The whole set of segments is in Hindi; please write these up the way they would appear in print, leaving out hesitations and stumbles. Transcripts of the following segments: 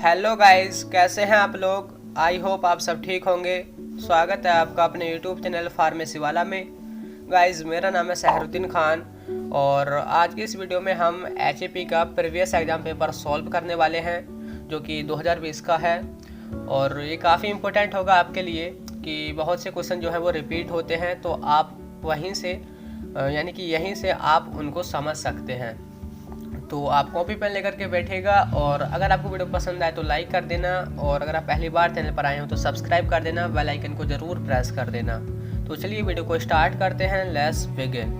हेलो गाइस, कैसे हैं आप लोग। आई होप आप सब ठीक होंगे। स्वागत है आपका अपने यूट्यूब चैनल फार्मेसी वाला में। गाइस, मेरा नाम है सहरुद्दीन खान और आज की इस वीडियो में हम एचएपी का प्रीवियस एग्ज़ाम पेपर सॉल्व करने वाले हैं जो कि 2020 का है। और ये काफ़ी इम्पोर्टेंट होगा आपके लिए कि बहुत से क्वेश्चन जो है वो रिपीट होते हैं, तो आप वहीं से यानी कि यहीं से आप उनको समझ सकते हैं। तो आप कॉपी पेन लेकर के बैठेगा और अगर आपको वीडियो पसंद आए तो लाइक कर देना, और अगर आप पहली बार चैनल पर आए हो तो सब्सक्राइब कर देना, बेल आइकन को ज़रूर प्रेस कर देना। तो चलिए वीडियो को स्टार्ट करते हैं। Let's begin.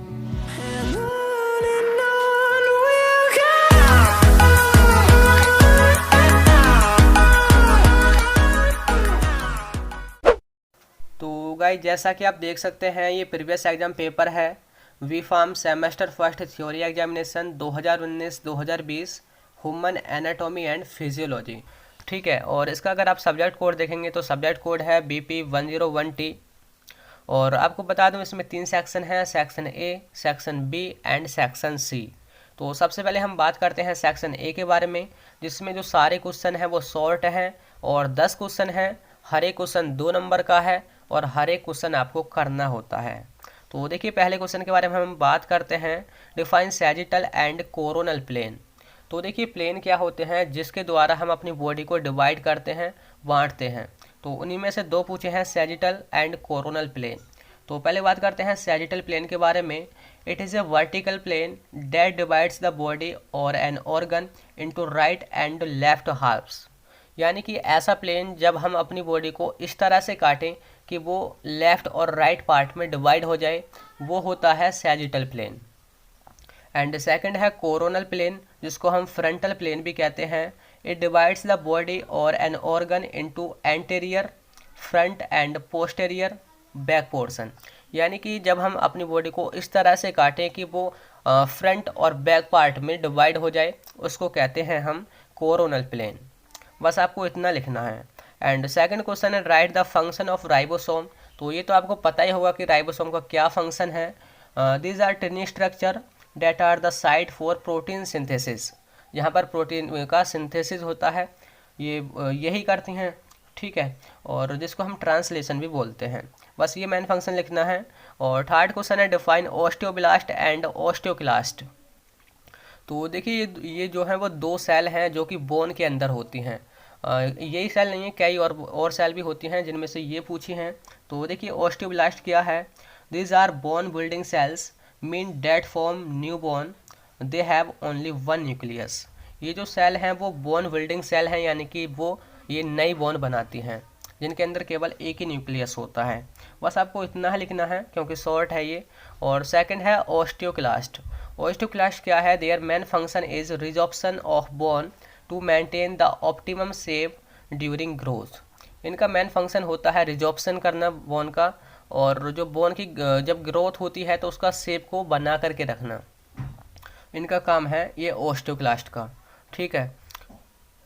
तो गाइस, जैसा कि आप देख सकते हैं ये प्रीवियस एग्जाम पेपर है B Pharm semester first theory examination 2019-2020 human anatomy and physiology. ठीक है, और इसका अगर आप सब्जेक्ट कोड देखेंगे तो सब्जेक्ट कोड है BP101T। और आपको बता दूं इसमें 3 सेक्शन हैं, section A, section B and section C. तो सबसे पहले हम बात करते हैं सेक्शन ए के बारे में, जिसमें जो सारे क्वेश्चन हैं वो शॉर्ट हैं और 10 क्वेश्चन हैं। हर एक क्वेश्चन 2 नंबर का है और हर एक क्वेश्चन आपको करना होता है। तो देखिए, पहले क्वेश्चन के बारे में हम बात करते हैं, define sagittal and coronal plane. तो देखिए, प्लेन क्या होते हैं जिसके द्वारा हम अपनी बॉडी को डिवाइड करते हैं, बांटते हैं। तो उन्हीं में से 2 पूछे हैं, सैजिटल एंड कोरोनल प्लेन। तो पहले बात करते हैं सैजिटल प्लेन के बारे में। It is a vertical plane that divides the body और an organ into right and left halves. यानी कि ऐसा प्लेन जब हम अपनी बॉडी को इस तरह से काटें कि वो लेफ़्ट और राइट पार्ट में डिवाइड हो जाए, वो होता है सैजिटल प्लेन। एंड सेकंड है कोरोनल प्लेन, जिसको हम फ्रंटल प्लेन भी कहते हैं। इट डिवाइड्स द बॉडी और an organ into anterior, front end posterior, back portion. यानी कि जब हम अपनी बॉडी को इस तरह से काटें कि वो फ्रंट और बैक पार्ट में डिवाइड हो जाए, उसको कहते हैं हम कोरोनल प्लेन। बस आपको इतना लिखना है। एंड सेकंड क्वेश्चन है, write the function of ribosome. तो ये तो आपको पता ही होगा कि राइबोसोम का क्या फंक्शन है। These are tiny structure that are the site for protein synthesis. यहाँ पर प्रोटीन का सिंथेसिस होता है, ये यही करती हैं। ठीक है, और जिसको हम ट्रांसलेशन भी बोलते हैं। बस ये मेन फंक्शन लिखना है। और थर्ड क्वेश्चन है, डिफाइन ओस्टियोब्लास्ट एंड ओस्टियोक्लास्ट। तो देखिए, ये जो है वो 2 सेल हैं जो कि बोन के अंदर होती हैं। यही सेल नहीं है, कई और सेल भी होती हैं जिनमें से ये पूछी हैं। तो देखिए, ओस्टियोब्लास्ट क्या है। These are bone building cells mean that form new bone, they have only 1 nucleus. ये जो सेल हैं वो बोन बिल्डिंग सेल हैं, यानी कि वो ये नई बोन बनाती हैं जिनके अंदर केवल एक ही न्यूक्लियस होता है। बस आपको इतना ही लिखना है क्योंकि शॉर्ट है ये। और सेकंड है ओस्टियोक्लास्ट। ओस्टियोक्लास्ट क्या है, their main function is resorption of bone to maintain the optimum shape during growth. इनका मेन फंक्शन होता है रिजॉर्प्शन करना बोन का, और जो बोन की जब ग्रोथ होती है तो उसका शेप को बना करके रखना, इनका काम है ये ओस्टियोक्लास्ट का। ठीक है,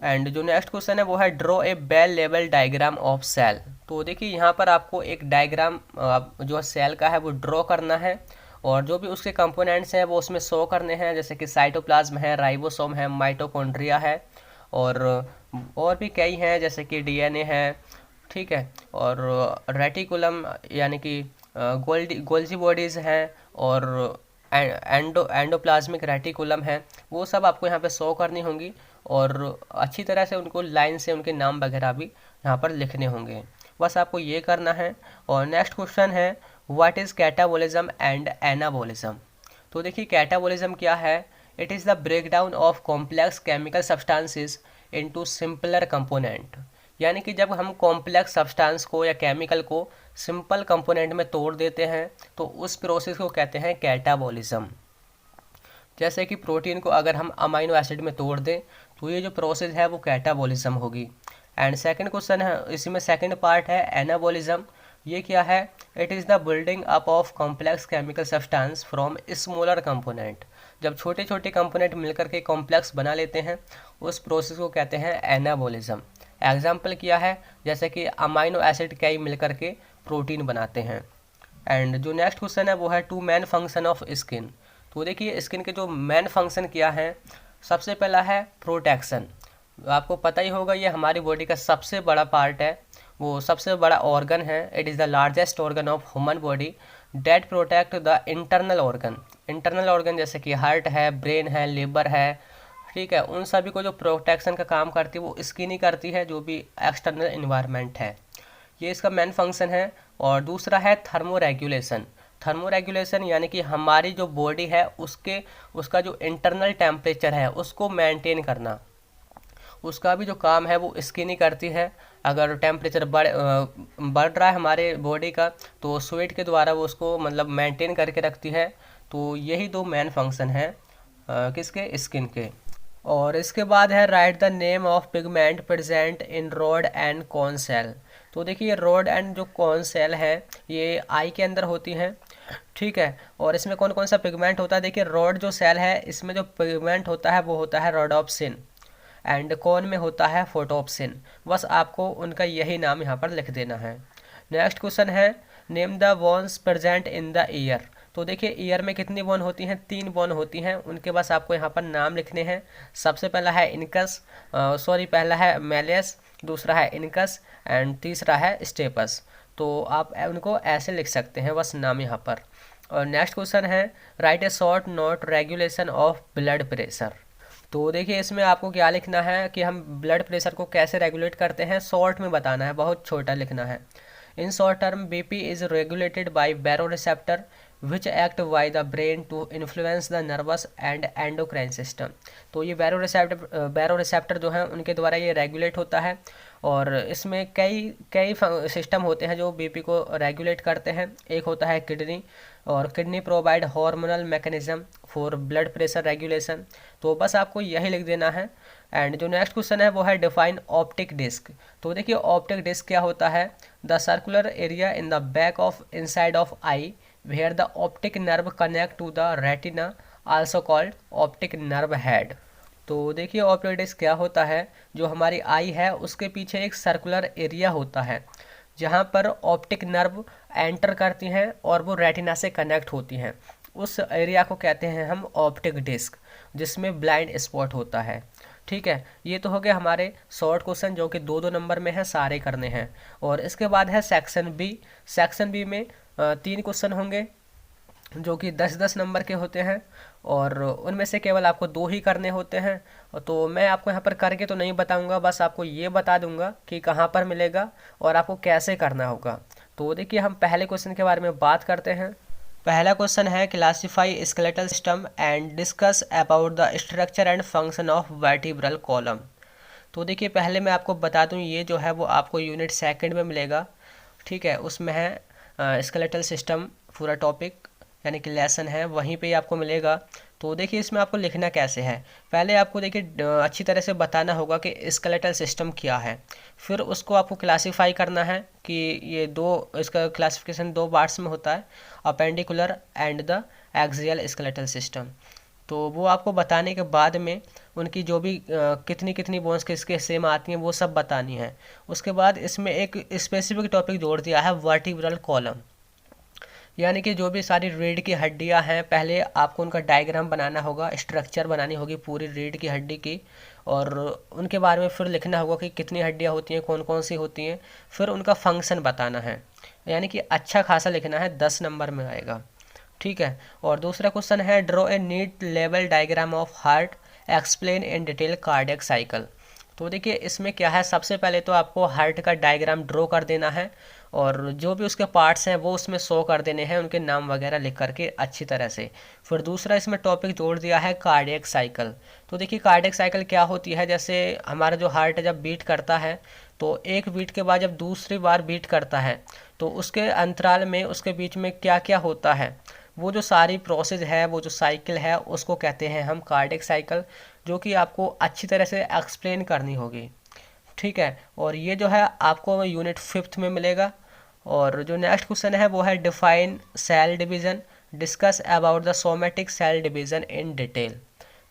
एंड जो नेक्स्ट क्वेश्चन है वो है, ड्रॉ ए बेल लेवल डायग्राम ऑफ सेल। तो देखिए, यहाँ पर आपको एक डायग्राम जो सेल का है वो ड्रॉ करना है, और जो भी उसके कंपोनेंट्स हैं वो उसमें शो करने हैं, जैसे कि साइटोप्लाज्म है, राइबोसोम है, माइटोकॉन्ड्रिया है, और भी कई हैं जैसे कि डीएनए है। ठीक है, और रेटिकुलम यानी कि गोल्जी बॉडीज़ हैं, और एंडोप्लाज्मिक रेटिकुलम है। वो सब आपको यहाँ पे शो करनी होंगी, और अच्छी तरह से उनको लाइन से उनके नाम वगैरह भी यहाँ पर लिखने होंगे। बस आपको ये करना है। और नेक्स्ट क्वेश्चन है, what is catabolism and anabolism. तो देखिए, कैटाबॉलिज्म क्या है। It is the breakdown of complex chemical substances into simpler component. यानी कि जब हम कॉम्प्लेक्स सब्सटेंस को या केमिकल को सिंपल कंपोनेंट में तोड़ देते हैं तो उस प्रोसेस को कहते हैं कैटाबॉलिज्म। जैसे कि प्रोटीन को अगर हम अमाइनो एसिड में तोड़ दें तो ये जो प्रोसेस है वो कैटाबॉलिज्म होगी। एंड सेकंड क्वेश्चन है, इसमें सेकंड पार्ट है एनाबॉलिज्म। ये क्या है, it is the building up of complex chemical substance from smaller component. जब छोटे छोटे कंपोनेंट मिलकर के कॉम्प्लेक्स बना लेते हैं उस प्रोसेस को कहते हैं एनाबॉलिज्म। एग्जाम्पल किया है, जैसे कि अमाइनो एसिड कई मिलकर के प्रोटीन बनाते हैं। एंड जो नेक्स्ट क्वेश्चन है वो है, two main function of skin. तो देखिए, स्किन के जो मेन फंक्शन क्या है, सबसे पहला है प्रोटेक्शन। आपको पता ही होगा ये हमारी बॉडी का सबसे बड़ा पार्ट है, वो सबसे बड़ा ऑर्गन है। It is the largest organ of human body date protect the internal organ. Internal organ जैसे कि हार्ट है, ब्रेन है, लिवर है, ठीक है, उन सभी को जो प्रोटेक्शन का काम करती है वो स्किन ही करती है, जो भी एक्सटर्नल इन्वायरमेंट है, ये इसका मेन फंक्शन है। और दूसरा है थर्मो रेगुलेशन। थर्मो रेगुलेशन यानी कि हमारी जो बॉडी है उसका जो इंटरनल टेम्परेचर है उसको मेंटेन करना, उसका भी जो काम है वो स्किन ही करती है। अगर टेम्परेचर बढ़ रहा है हमारे बॉडी का तो स्वेट के द्वारा वो उसको मतलब मेंटेन करके रखती है। तो यही दो मेन फंक्शन है किसके, स्किन के। और इसके बाद है write the name of pigment present in rod and cone cell. तो देखिए रॉड एंड जो कॉन सेल है ये आई के अंदर होती हैं, ठीक है। और इसमें कौन कौन सा पिगमेंट होता है, देखिए रॉड जो सेल है इसमें जो पिगमेंट होता है वो होता है रोडोप्सिन, एंड कौन में होता है फोटोप्सिन। बस आपको उनका यही नाम यहाँ पर लिख देना है। नेक्स्ट क्वेश्चन है name the bones present in the year. तो देखिए ईयर में कितनी बोन होती हैं, 3 बोन होती हैं, उनके बस आपको यहाँ पर नाम लिखने हैं। सबसे पहला है इनकस, पहला है मेलियस, दूसरा है इनकस एंड तीसरा है स्टेपस। तो आप उनको ऐसे लिख सकते हैं बस नाम यहाँ पर। और नेक्स्ट क्वेश्चन है right A short note regulation of blood pressure. तो देखिए इसमें आपको क्या लिखना है कि हम ब्लड प्रेशर को कैसे रेगुलेट करते हैं, शॉर्ट में बताना है, बहुत छोटा लिखना है। In short term BP is regulated by baroreceptor which act by the brain to influence the nervous and endocrine system. तो ये बैरोरिसेप्टर जो हैं उनके द्वारा ये रेगुलेट होता है। और इसमें कई कई सिस्टम होते हैं जो बीपी को रेगुलेट करते हैं। एक होता है किडनी, और kidney provide hormonal mechanism for blood pressure regulation. तो बस आपको यही लिख देना है। एंड जो नेक्स्ट क्वेश्चन है वो है डिफाइन ऑप्टिक डिस्क। तो देखिए ऑप्टिक डिस्क क्या होता है, the circular area in the back of inside of eye where the optic nerve connect to the retina also called optic nerve head. तो देखिए ऑप्टिक डिस्क क्या होता है, जो हमारी आई है उसके पीछे एक सर्कुलर एरिया होता है जहाँ पर ऑप्टिक नर्व एंटर करती हैं और वो रेटिना से कनेक्ट होती हैं। उस एरिया को कहते हैं हम ऑप्टिक डिस्क, जिसमें ब्लाइंड स्पॉट होता है, ठीक है। ये तो हो गया हमारे शॉर्ट क्वेश्चन जो कि 2-2 नंबर में है, सारे करने हैं। और इसके बाद है सेक्शन बी। सेक्शन बी में 3 क्वेश्चन होंगे जो कि 10-10 नंबर के होते हैं, और उनमें से केवल आपको 2 ही करने होते हैं। तो मैं आपको यहाँ पर करके तो नहीं बताऊँगा, बस आपको ये बता दूँगा कि कहाँ पर मिलेगा और आपको कैसे करना होगा। तो देखिए हम पहले क्वेश्चन के बारे में बात करते हैं। पहला क्वेश्चन है classify skeletal system and discuss about the structure and function of vertebral column. तो देखिए पहले मैं आपको बता दूं ये जो है वो आपको यूनिट सेकंड में मिलेगा, ठीक है। उसमें है स्केलेटल सिस्टम पूरा टॉपिक यानी कि लेसन है, वहीं पे ही आपको मिलेगा। तो देखिए इसमें आपको लिखना कैसे है, पहले आपको देखिए अच्छी तरह से बताना होगा कि स्केलेटल सिस्टम क्या है। फिर उसको आपको क्लासीफाई करना है कि ये इसका क्लासिफिकेशन 2 पार्ट्स में होता है, appendicular and the axial skeletal system. तो वो आपको बताने के बाद में उनकी जो भी कितनी कितनी बोन्स किसके सेम आती हैं वो सब बतानी है। उसके बाद इसमें एक स्पेसिफिक टॉपिक जोड़ दिया है वर्टिब्रल कॉलम, यानी कि जो भी सारी रीढ़ की हड्डियां हैं पहले आपको उनका डायग्राम बनाना होगा, स्ट्रक्चर बनानी होगी पूरी रीढ़ की हड्डी की, और उनके बारे में फिर लिखना होगा कि कितनी हड्डियां होती हैं, कौन कौन सी होती हैं, फिर उनका फंक्शन बताना है। यानी कि अच्छा खासा लिखना है, 10 नंबर में आएगा, ठीक है। और दूसरा क्वेश्चन है draw a neat level diagram of heart, explain in detail cardiac cycle. तो देखिए इसमें क्या है, सबसे पहले तो आपको हार्ट का डायग्राम ड्रॉ कर देना है, और जो भी उसके पार्ट्स हैं वो उसमें शो कर देने हैं, उनके नाम वगैरह लिख करके अच्छी तरह से। फिर दूसरा इसमें टॉपिक जोड़ दिया है कार्डियक साइकिल। तो देखिए कार्डियक साइकिल क्या होती है, जैसे हमारा जो हार्ट जब बीट करता है तो एक बीट के बाद जब दूसरी बार बीट करता है तो उसके अंतराल में उसके बीच में क्या क्या होता है, वो जो सारी प्रोसेस है, वो जो साइकिल है उसको कहते हैं हम कार्डियक साइकिल, जो कि आपको अच्छी तरह से एक्सप्लेन करनी होगी, ठीक है। और ये जो है आपको यूनिट 5th में मिलेगा। और जो नेक्स्ट क्वेश्चन है वो है define cell division, discuss about the somatic cell division in detail.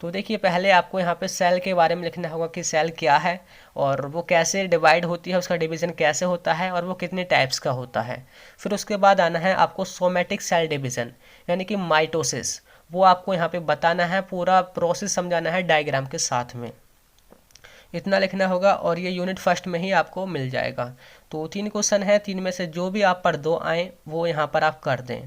तो देखिए पहले आपको यहाँ पे सेल के बारे में लिखना होगा कि सेल क्या है और वो कैसे डिवाइड होती है, उसका डिवीज़न कैसे होता है और वो कितने टाइप्स का होता है। फिर उसके बाद आना है आपको सोमेटिक सेल डिवीज़न यानी कि माइटोसिस, वो आपको यहाँ पे बताना है, पूरा प्रोसेस समझाना है डायग्राम के साथ में। इतना लिखना होगा और ये यूनिट फर्स्ट में ही आपको मिल जाएगा। तो 3 क्वेश्चन है, 3 में से जो भी आप पर 2 आए वो यहाँ पर आप कर दें।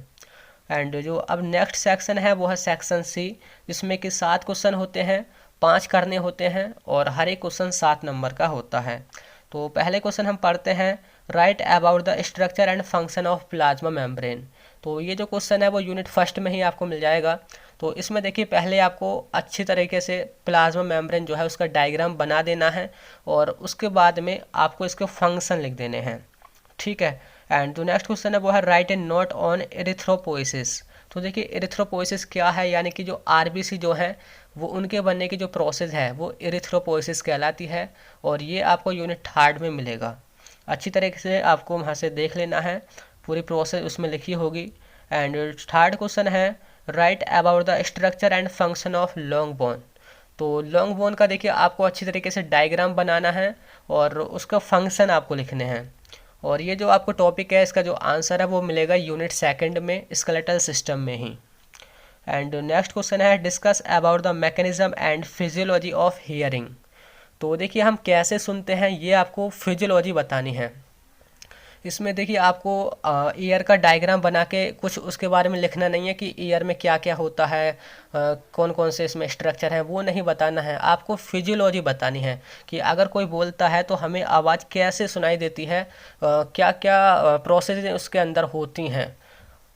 एंड जो अब नेक्स्ट सेक्शन है वो है सेक्शन सी, जिसमें कि 7 क्वेश्चन होते हैं, 5 करने होते हैं और हर एक क्वेश्चन 7 नंबर का होता है। तो पहले क्वेश्चन हम पढ़ते हैं, right about the structure and function of plasma membrane. तो ये जो क्वेश्चन है वो यूनिट फर्स्ट में ही आपको मिल जाएगा। तो इसमें देखिए पहले आपको अच्छी तरीके से प्लाज्मा मेम्ब्रेन जो है उसका डायग्राम बना देना है और उसके बाद में आपको इसके फंक्शन लिख देने हैं, ठीक है। एंड जो नेक्स्ट क्वेश्चन है वो है write an note on erythropoiesis. तो देखिए एरिथ्रोपोइसिस क्या है, यानी कि जो आरबीसी जो है वो उनके बनने की जो प्रोसेस है वो एरिथ्रोपोइसिस कहलाती है और ये आपको यूनिट थर्ड में मिलेगा। अच्छी तरीके से आपको वहाँ से देख लेना है, पूरी प्रोसेस उसमें लिखी होगी। एंड थर्ड क्वेश्चन है right about the structure and function of long bone. तो लॉन्ग बोन का देखिए आपको अच्छी तरीके से डायग्राम बनाना है और उसका फंक्शन आपको लिखने हैं। और ये जो आपको टॉपिक है इसका जो आंसर है वो मिलेगा यूनिट सेकंड में स्केलेटल सिस्टम में ही। एंड नेक्स्ट क्वेश्चन है discuss about the mechanism and physiology of hearing. तो देखिए हम कैसे सुनते हैं ये आपको फिजियोलॉजी बतानी है। इसमें देखिए आपको ईयर का डायग्राम बना के कुछ उसके बारे में लिखना नहीं है कि ईयर में क्या क्या होता है, कौन कौन से इसमें स्ट्रक्चर हैं, वो नहीं बताना है। आपको फिजियोलॉजी बतानी है कि अगर कोई बोलता है तो हमें आवाज़ कैसे सुनाई देती है, क्या क्या प्रोसेस उसके अंदर होती हैं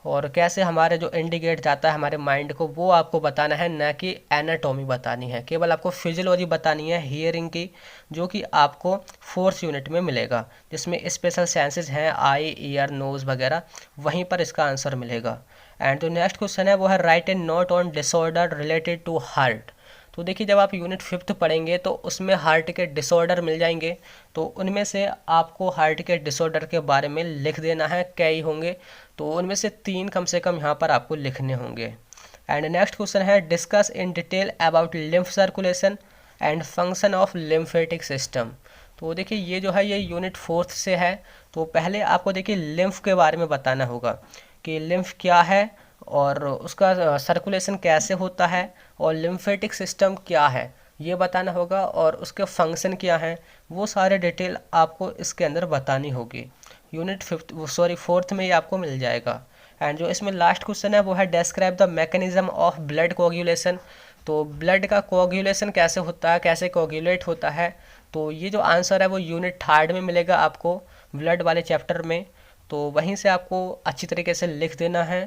और कैसे हमारे जो इंडिकेट जाता है हमारे माइंड को, वो आपको बताना है, न कि एनाटॉमी बतानी है। केवल आपको फिजियोलॉजी बतानी है हियरिंग की, जो कि आपको फोर्थ यूनिट में मिलेगा, जिसमें स्पेशल सेंसेस हैं आई, ईयर, नोज़ वगैरह, वहीं पर इसका आंसर मिलेगा। एंड जो नेक्स्ट क्वेश्चन है वो है write an note on disorder related to heart. तो देखिए जब आप यूनिट फिफ्थ पढ़ेंगे तो उसमें हार्ट के डिसऑर्डर मिल जाएंगे, तो उनमें से आपको हार्ट के डिसऑर्डर के बारे में लिख देना है, कई होंगे तो उनमें से 3 कम से कम यहाँ पर आपको लिखने होंगे। एंड नेक्स्ट क्वेश्चन है discuss in detail about lymph circulation and function of lymphatic system. तो देखिए ये जो है ये यूनिट फोर्थ से है। तो पहले आपको देखिए लिम्फ के बारे में बताना होगा कि लिम्फ क्या है और उसका सर्कुलेशन कैसे होता है और लिम्फेटिक सिस्टम क्या है ये बताना होगा और उसके फंक्शन क्या हैं, वो सारे डिटेल आपको इसके अंदर बतानी होगी। यूनिट फोर्थ में ही आपको मिल जाएगा। एंड जो इसमें लास्ट क्वेश्चन है वो है describe the mechanism of blood कोagulation। तो ब्लड का कोagulation कैसे होता है, कैसे कोagulate होता है, तो ये जो आंसर है वो यूनिट थर्ड में मिलेगा आपको, ब्लड वाले चैप्टर में। तो वहीं से आपको अच्छी तरीके से लिख देना है।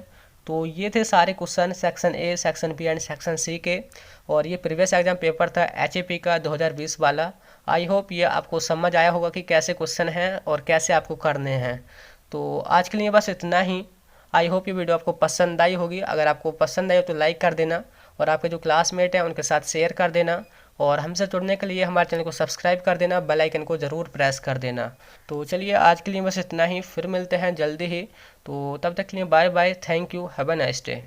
तो ये थे सारे question section A, section B and section C के, और ये प्रीवियस एग्जाम पेपर था एचएपी का 2020 वाला। आई होप ये आपको समझ आया होगा कि कैसे क्वेश्चन हैं और कैसे आपको करने हैं। तो आज के लिए बस इतना ही। आई होप ये वीडियो आपको पसंद आई होगी। अगर आपको पसंद आई हो तो लाइक कर देना और आपके जो क्लासमेट हैं उनके साथ शेयर कर देना और हमसे जुड़ने के लिए हमारे चैनल को सब्सक्राइब कर देना, बेल आइकन को ज़रूर प्रेस कर देना। तो चलिए आज के लिए बस इतना ही, फिर मिलते हैं जल्दी ही। तो तब तक के लिए bye bye, thank you, have a nice day.